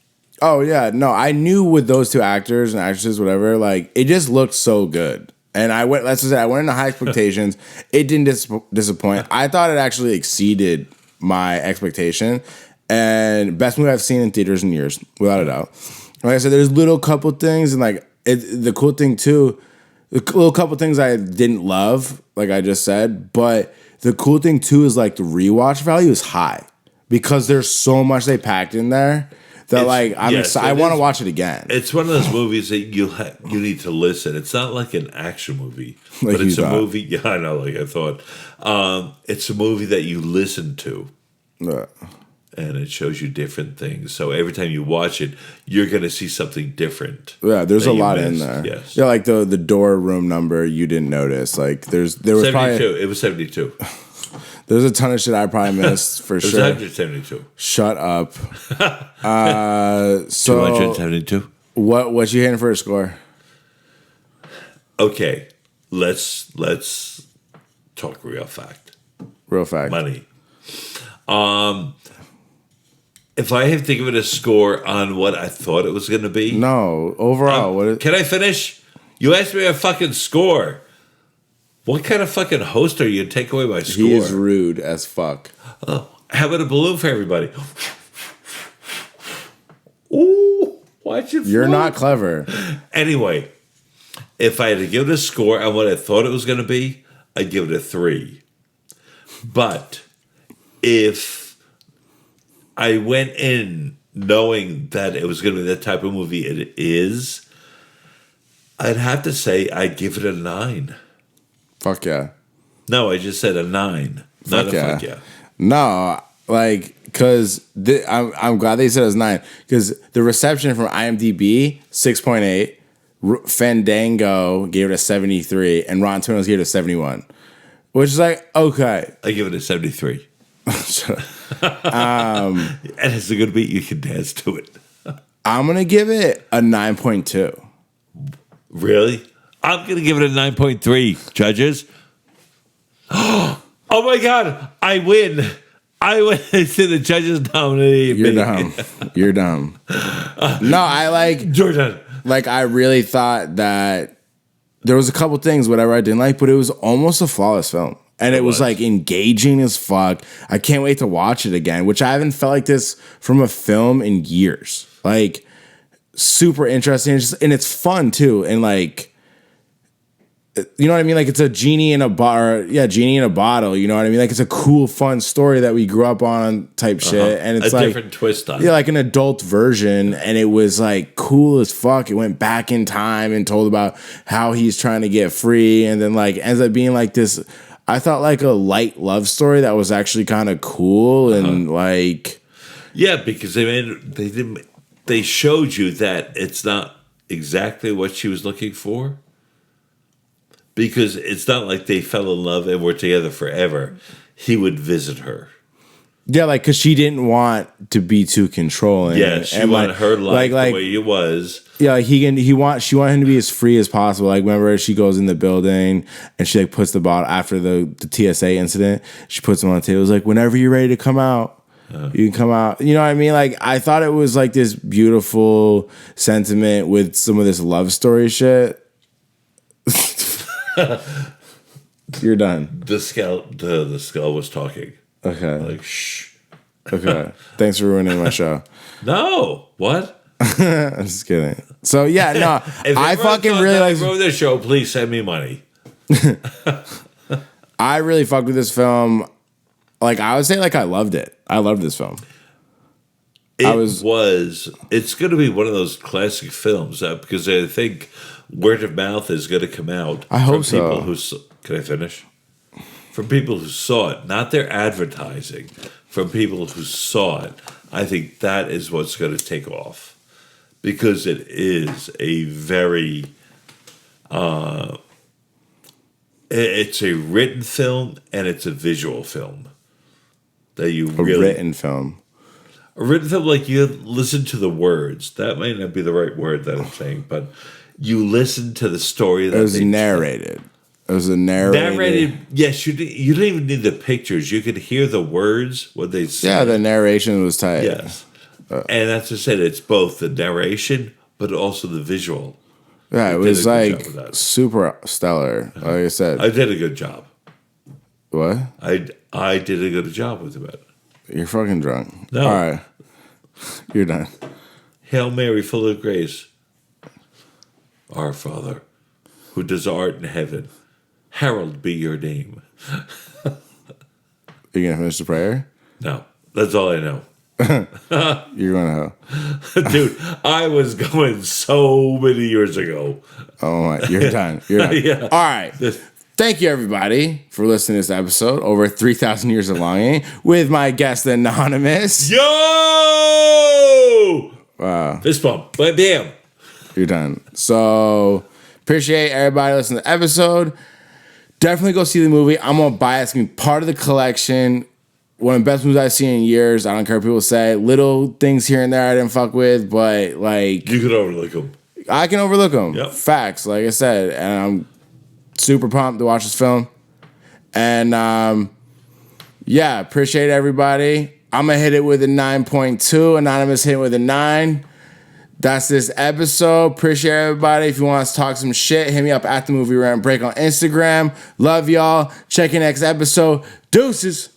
Oh yeah, no, I knew with those two actors and actresses, whatever, it just looked so good. And I went. Let's just say I went into high expectations. It didn't disappoint. I thought it actually exceeded my expectation. And best movie I've seen in theaters in years, without a doubt. Like I said, there's little couple things, and the cool thing too, the little couple things I didn't love, like I just said. But the cool thing too is the rewatch value is high because there's so much they packed in there that I want to watch it again. It's one of those movies that you need to listen. It's not like an action movie, but it's a movie. Yeah, I know. Like I thought, it's a movie that you listen to. And it shows you different things. So every time you watch it, you're going to see something different. Yeah, there's a lot in there. Yes. Yeah, the door room number you didn't notice. There was 72. Probably, it was 72. There's a ton of shit I probably missed for sure. It was 172. Shut up. So 272. What you hitting for a score? Okay, let's talk real fact. Real fact. Money. If I have to give it a score on what I thought it was going to be. No, overall. Can I finish? You asked me a fucking score. What kind of fucking host are you to take away my score? He is rude as fuck. Oh, how about a balloon for everybody? Ooh, watch it. You're not clever. Anyway, if I had to give it a score on what I thought it was going to be, I'd give it a 3. But if I went in knowing that it was going to be the type of movie it is, I'd have to say I'd give it a 9. Fuck yeah. No, I just said a 9. Not fuck a yeah. fuck yeah. No, because I'm glad they said it was 9. Because the reception from IMDb, 6.8. Fandango gave it a 73. And Rotten Tomatoes gave it a 71. Which is okay. I give it a 73. Shut up. And it's a good beat. You can dance to it. I'm going to give it a 9.2. Really? I'm going to give it a 9.3, judges. Oh my God. I win. I win. See, the judges nominated me. You're dumb. You're dumb. No, I Jordan. I really thought that there was a couple things, whatever I didn't like, but it was almost a flawless film. And it was engaging as fuck. I can't wait to watch it again, which I haven't felt like this from a film in years. Super interesting. And it's fun too. And You know what I mean? Like it's a genie in a bar. Yeah, genie in a bottle. You know what I mean? Like it's a cool, fun story that we grew up on type shit. And it's a like different twist on it. Yeah, like an adult version. And it was like cool as fuck. It went back in time and told about how he's trying to get free. And then like ends up being like this, I thought like a light love story that was actually kind of cool. And like, yeah, because they showed you that it's not exactly what she was looking for. Because it's not like they fell in love and were together forever. He would visit her. Yeah, like because she didn't want to be too controlling. Yeah, she wanted her life the way it was. Yeah, like she wanted him to be as free as possible. Like remember, she goes in the building and she like puts the bottle after the TSA incident. She puts them on the table. It's like whenever you're ready to come out, you can come out. You know what I mean? Like I thought it was like this beautiful sentiment with some of this love story shit. You're done. The skull was talking. Okay. Like shh. Okay. Thanks for ruining my show. No. What? I'm just kidding. So yeah, no. I fucking really like ruined the show. Please send me money. I really fucked with this film. Like I would say, like I loved it. I loved this film. It's going to be one of those classic films because I think word of mouth is going to come out. I hope from so. Can I finish? From people who saw it, not their advertising. From people who saw it, I think that is what's going to take off because it is a very. It's a written film and it's a visual film that you written film. A written film, like you listen to the words. That might not be the right word that I'm saying, but you listen to the story that it was narrated. It was a narrated. Yes, you didn't even need the pictures. You could hear the words what they said. Yeah, the narration was tight. Yes, and that's just it. It's both the narration, but also the visual. Yeah, it was like super stellar. Like I said, I did a good job. What? I did a good job with it. You're fucking drunk. No. All right. You're done. Hail Mary, full of grace. Our Father, who does art in heaven, hallowed be your name. Are you going to finish the prayer? No. That's all I know. You're going to hell. Dude, I was going so many years ago. Oh, my. You're done. You're done. Yeah. All right. Thank you, everybody, for listening to this episode, over 3,000 Years of Longing, with my guest, Anonymous. Yo! Wow. Fist bump. But damn. You're done. So, appreciate everybody listening to the episode. Definitely go see the movie. I'm going to buy it. It's going to be part of the collection. One of the best movies I've seen in years. I don't care what people say. Little things here and there I didn't fuck with, but, like... You can overlook them. I can overlook them. Yep. Facts, like I said. And I'm super pumped to watch this film. And yeah, appreciate everybody. I'm going to hit it with a 9.2. Anonymous hit it with a 9. That's this episode. Appreciate everybody. If you want us to talk some shit, hit me up at the Movie Rant Break on Instagram. Love y'all. Check your next episode. Deuces.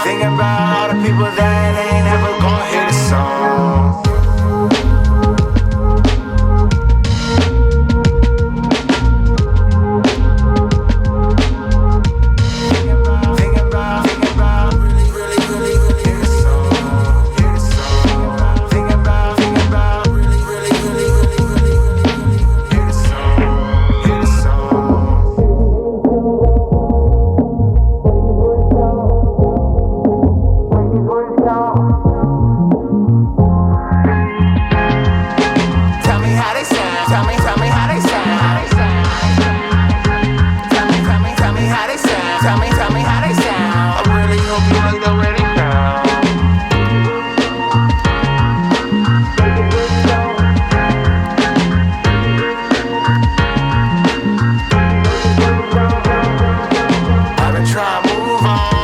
Thinking about all the people that ain't ever gonna hear the song. Tell me how they sound. I really hope you like the way they sound. I've been trying to move on.